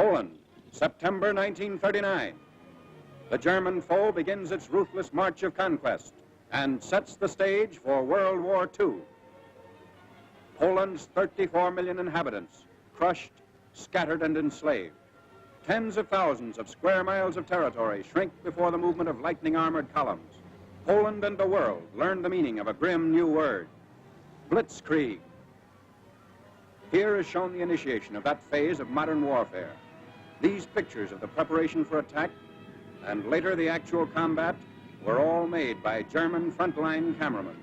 Poland, September 1939. The German foe begins its ruthless march of conquest and sets the stage for World War II. Poland's 34 million inhabitants, crushed, scattered, and enslaved. Tens of thousands of square miles of territory shrink before the movement of lightning armored columns. Poland and the world learn the meaning of a grim new word, blitzkrieg. Here is shown the initiation of that phase of modern warfare. These pictures of the preparation for attack and later the actual combat were all made by German frontline cameramen.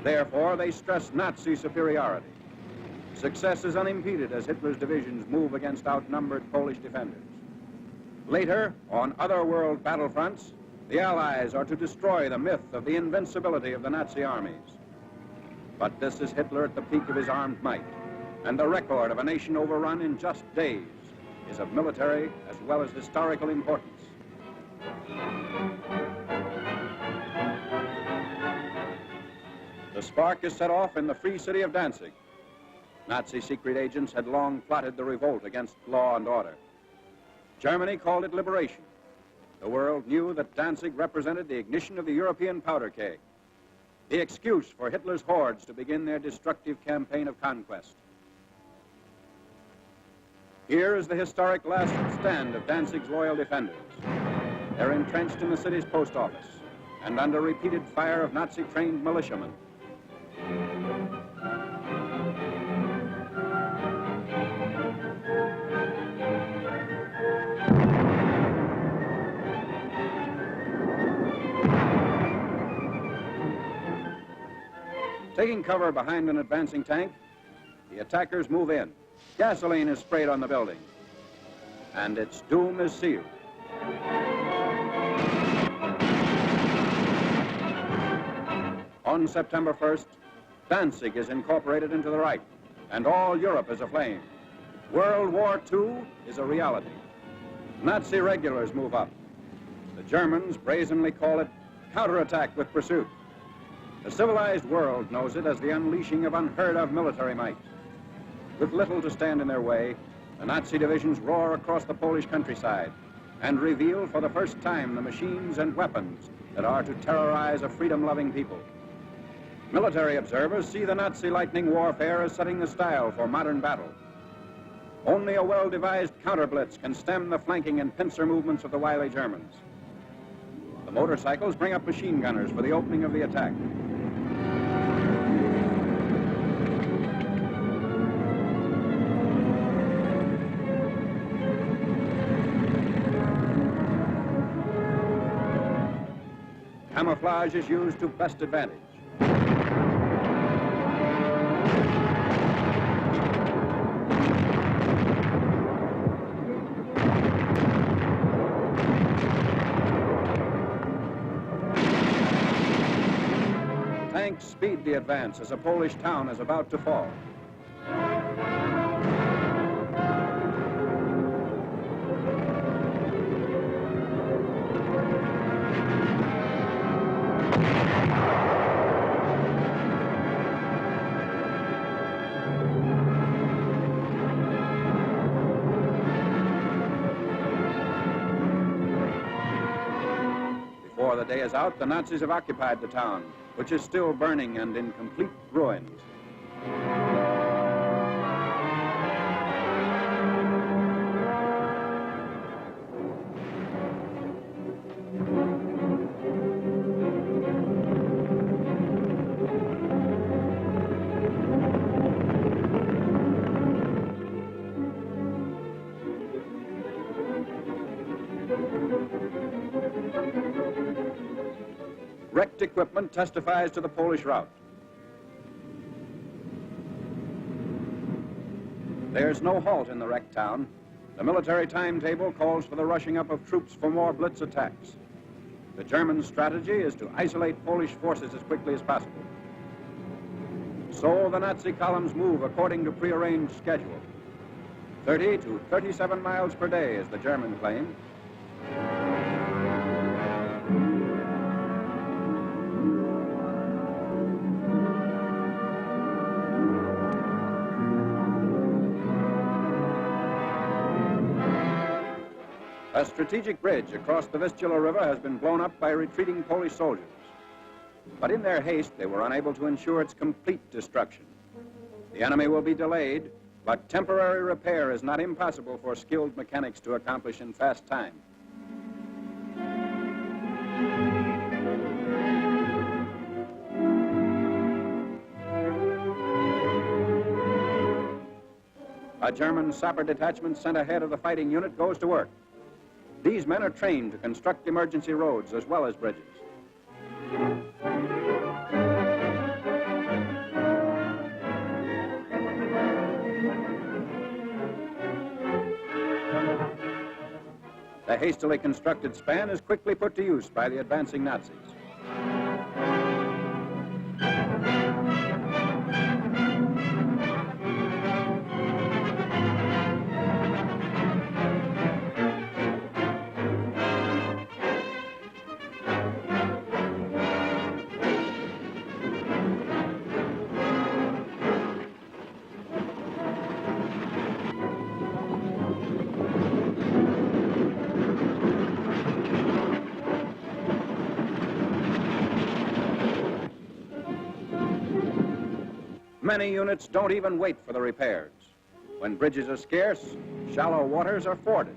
Therefore, they stress Nazi superiority. Success is unimpeded as Hitler's divisions move against outnumbered Polish defenders. Later, on other world battlefronts, the Allies are to destroy the myth of the invincibility of the Nazi armies. But this is Hitler at the peak of his armed might, and the record of a nation overrun in just days is of military as well as historical importance. The spark is set off in the free city of Danzig. Nazi secret agents had long plotted the revolt against law and order. Germany called it liberation. The world knew that Danzig represented the ignition of the European powder keg, the excuse for Hitler's hordes to begin their destructive campaign of conquest. Here is the historic last stand of Danzig's loyal defenders. They're entrenched in the city's post office and under repeated fire of Nazi-trained militiamen. Taking cover behind an advancing tank, the attackers move in. Gasoline is sprayed on the building, and its doom is sealed. On September 1st, Danzig is incorporated into the Reich, and all Europe is aflame. World War II is a reality. Nazi regulars move up. The Germans brazenly call it counterattack with pursuit. The civilized world knows it as the unleashing of unheard-of military might. With little to stand in their way, the Nazi divisions roar across the Polish countryside and reveal for the first time the machines and weapons that are to terrorize a freedom-loving people. Military observers see the Nazi lightning warfare as setting the style for modern battle. Only a well-devised counter-blitz can stem the flanking and pincer movements of the wily Germans. The motorcycles bring up machine gunners for the opening of the attack. Camouflage is used to best advantage. Tanks speed the advance as a Polish town is about to fall. Before the day is out, the Nazis have occupied the town, which is still burning and in complete ruins. Wrecked equipment testifies to the Polish rout. There's no halt in the wrecked town. The military timetable calls for the rushing up of troops for more blitz attacks. The German strategy is to isolate Polish forces as quickly as possible. So the Nazi columns move according to prearranged schedule. 30 to 37 miles per day is the German claim. A strategic bridge across the Vistula River has been blown up by retreating Polish soldiers. But in their haste, they were unable to ensure its complete destruction. The enemy will be delayed, but temporary repair is not impossible for skilled mechanics to accomplish in fast time. A German sapper detachment sent ahead of the fighting unit goes to work. These men are trained to construct emergency roads as well as bridges. The hastily constructed span is quickly put to use by the advancing Nazis. Many units don't even wait for the repairs. When bridges are scarce, shallow waters are forded.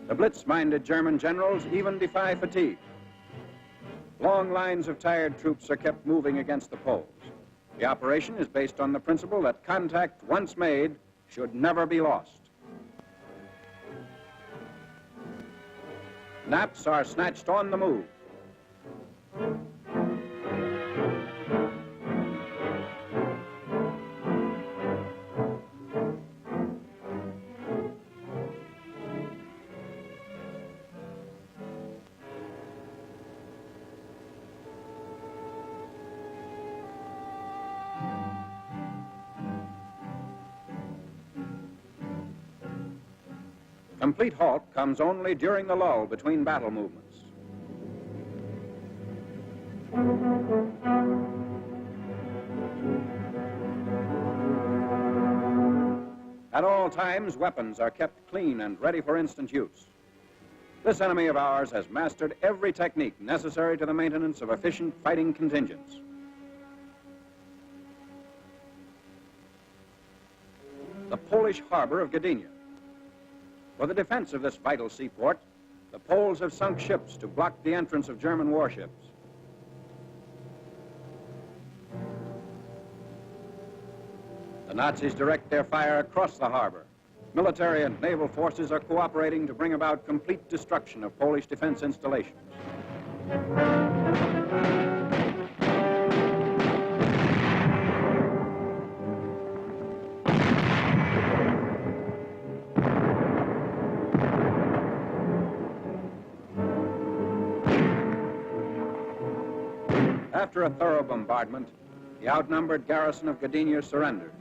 The blitz-minded German generals even defy fatigue. Long lines of tired troops are kept moving against the Poles. The operation is based on the principle that contact, once made, should never be lost. Naps are snatched on the move. Complete halt comes only during the lull between battle movements. At all times, weapons are kept clean and ready for instant use. This enemy of ours has mastered every technique necessary to the maintenance of efficient fighting contingents. The Polish harbor of Gdynia. For the defense of this vital seaport, the Poles have sunk ships to block the entrance of German warships. The Nazis direct their fire across the harbor. Military and naval forces are cooperating to bring about complete destruction of Polish defense installations. After a thorough bombardment, the outnumbered garrison of Gdynia surrenders.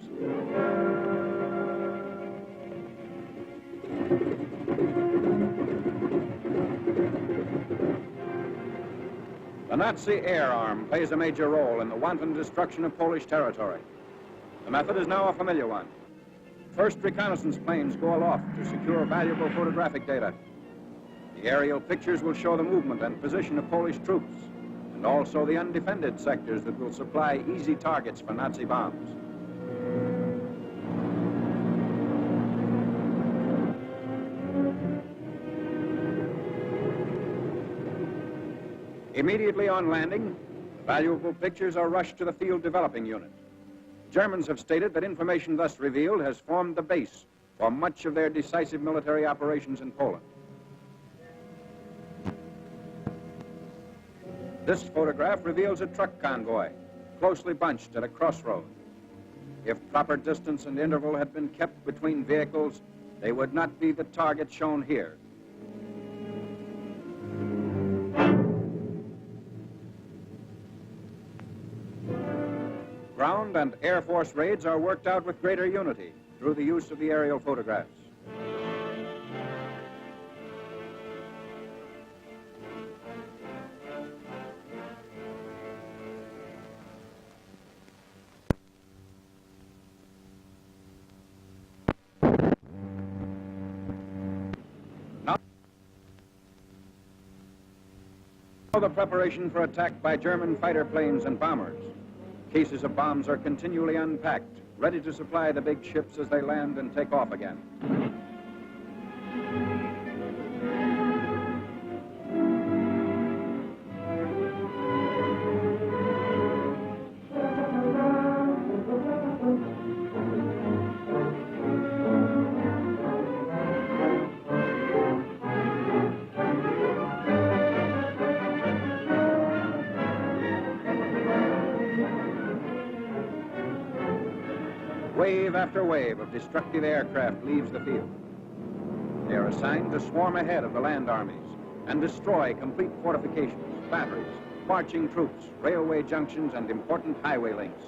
The Nazi air arm plays a major role in the wanton destruction of Polish territory. The method is now a familiar one. First reconnaissance planes go aloft to secure valuable photographic data. The aerial pictures will show the movement and position of Polish troops, and also the undefended sectors that will supply easy targets for Nazi bombs. Immediately on landing, valuable pictures are rushed to the field developing unit. Germans have stated that information thus revealed has formed the base for much of their decisive military operations in Poland. This photograph reveals a truck convoy, closely bunched at a crossroad. If proper distance and interval had been kept between vehicles, they would not be the target shown here. ground and Air Force raids are worked out with greater unity through the use of the aerial photographs. The preparation for attack by German fighter planes and bombers. Cases of bombs are continually unpacked, ready to supply the big ships as they land and take off again. Wave after wave of destructive aircraft leaves the field. They are assigned to swarm ahead of the land armies and destroy complete fortifications, batteries, marching troops, railway junctions, and important highway links.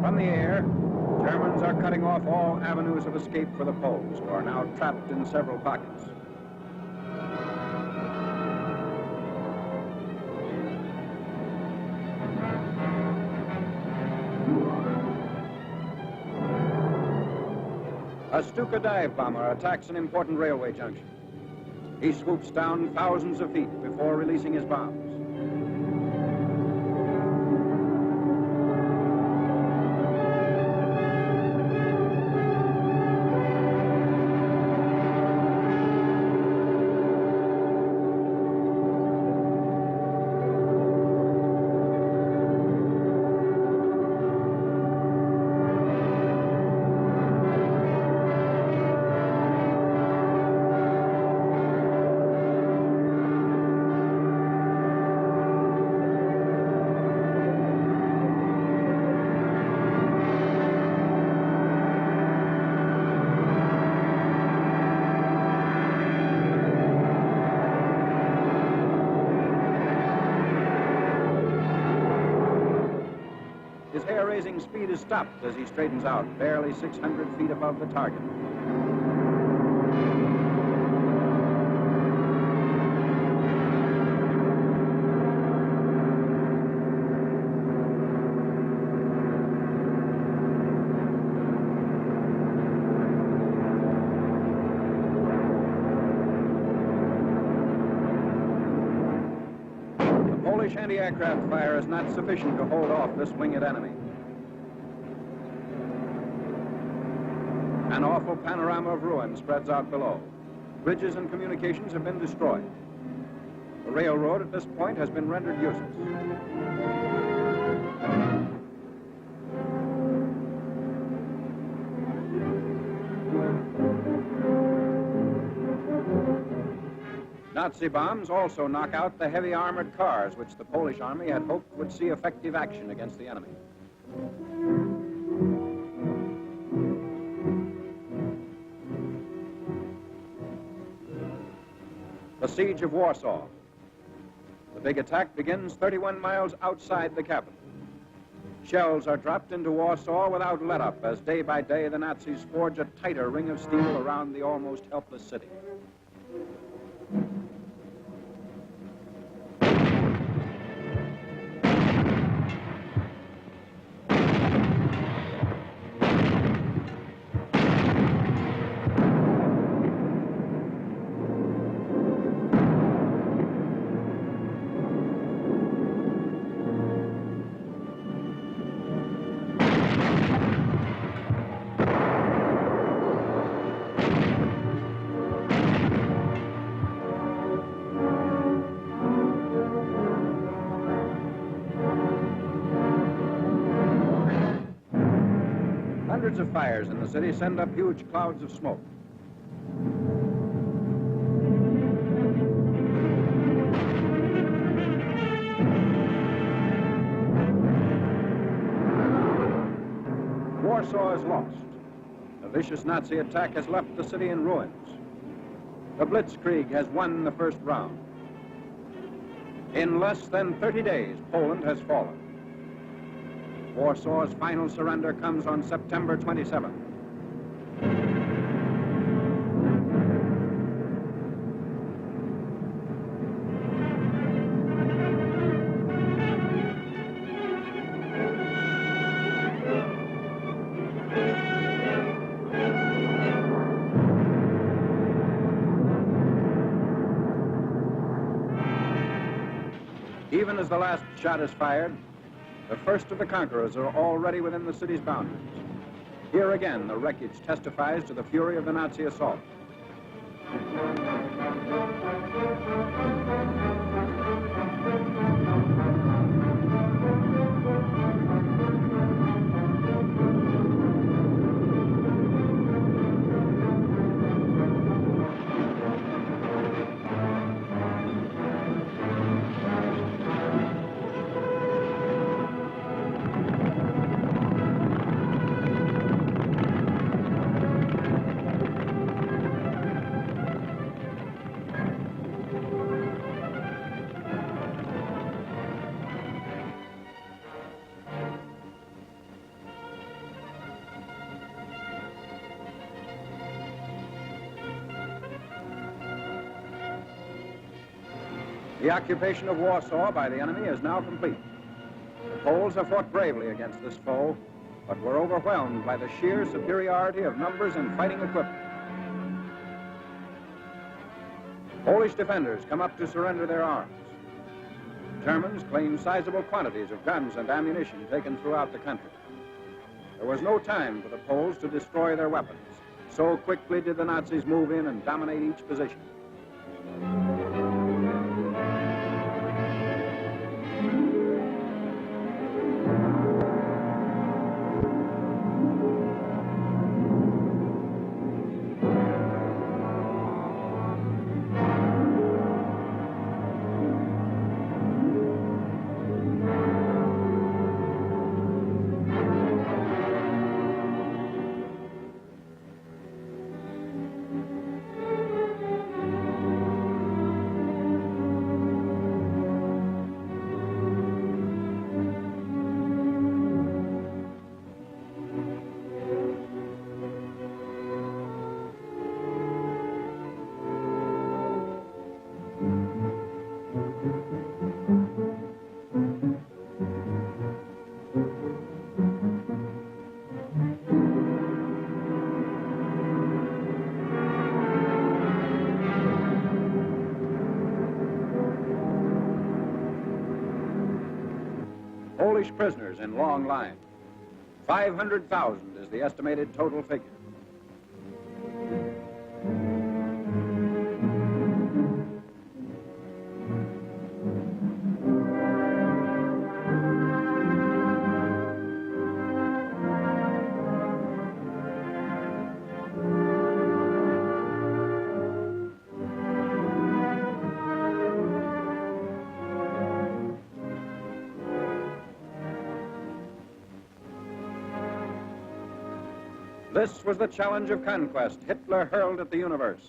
From the air, Germans are cutting off all avenues of escape for the Poles, who are now trapped in several pockets. A Stuka dive bomber attacks an important railway junction. He swoops down thousands of feet before releasing his bombs. His hair-raising speed is stopped as he straightens out, barely 600 feet above the target. Polish anti-aircraft fire is not sufficient to hold off this winged enemy. An awful panorama of ruin spreads out below. Bridges and communications have been destroyed. The railroad at this point has been rendered useless. Nazi bombs also knock out the heavy armored cars which the Polish army had hoped would see effective action against the enemy. The siege of Warsaw. The big attack begins 31 miles outside the capital. Shells are dropped into Warsaw without let-up as day by day the Nazis forge a tighter ring of steel around the almost helpless city. Hundreds of fires in the city send up huge clouds of smoke. Warsaw is lost. A vicious Nazi attack has left the city in ruins. The Blitzkrieg has won the first round. In less than 30 days, Poland has fallen. Warsaw's final surrender comes on September 27th. Even as the last shot is fired, the first of the conquerors are already within the city's boundaries. Here again, the wreckage testifies to the fury of the Nazi assault. The occupation of Warsaw by the enemy is now complete. The Poles have fought bravely against this foe, but were overwhelmed by the sheer superiority of numbers and fighting equipment. Polish defenders come up to surrender their arms. Germans claim sizable quantities of guns and ammunition taken throughout the country. There was no time for the Poles to destroy their weapons. So quickly did the Nazis move in and dominate each position. Polish prisoners in long line. 500,000 is the estimated total figure. This was the challenge of conquest Hitler hurled at the universe.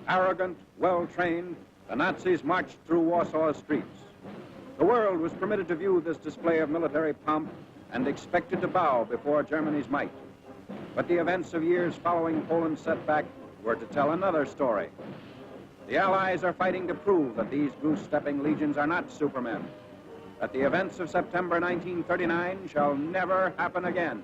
Arrogant, well-trained, the Nazis marched through Warsaw's streets. The world was permitted to view this display of military pomp and expected to bow before Germany's might. But the events of years following Poland's setback were to tell another story. The Allies are fighting to prove that these goose-stepping legions are not supermen, that the events of September 1939 shall never happen again.